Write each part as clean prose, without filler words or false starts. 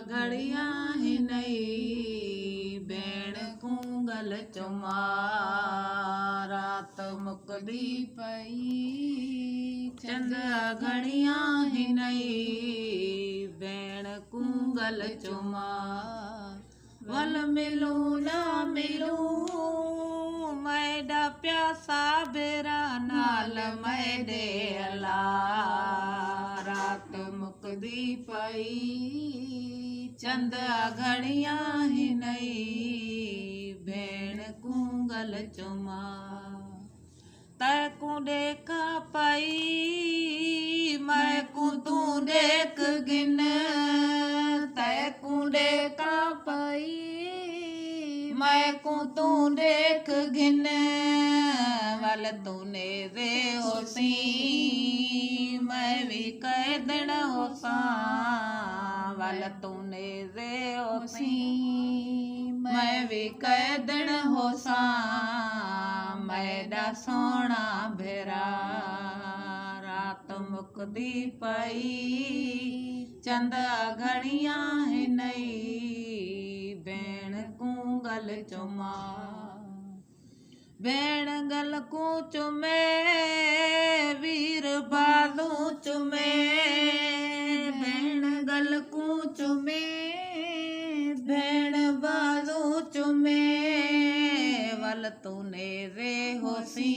घड़ियां ही नहीं भेण कुंगल चुमा रात मुकदी पई चंदा घड़ियां ही नहीं भेण कुंगल चुमा वल मिलू ना मिलू मैडा प्यासा बेरा नाल मैडे अला रात मुकदी पई चंदा घड़ियां ही नहीं भेण कुंगल चुमा तैकू देखा पई मैं को तू देख गिन तैकू देखा पई मैं को तू देख गिन वल तूने रे होसी मैं भी कैदन होसा वल तूने रे होसी मैं भी कैदन होसा मैडा सोना भेरा रात मुकदी पई चंदा घड़ियां ही नहीं भेण कुंगल चुमा भेण गल को चुमे वीर बालू चुमे भेण गल को चुमे भेण बालू चुमे वल तूने रे होसी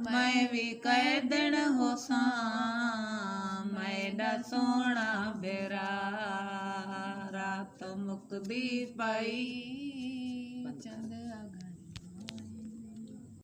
मैं भी कैदन होसा मैडा सोना बेरा रात मुकदी पई चंदा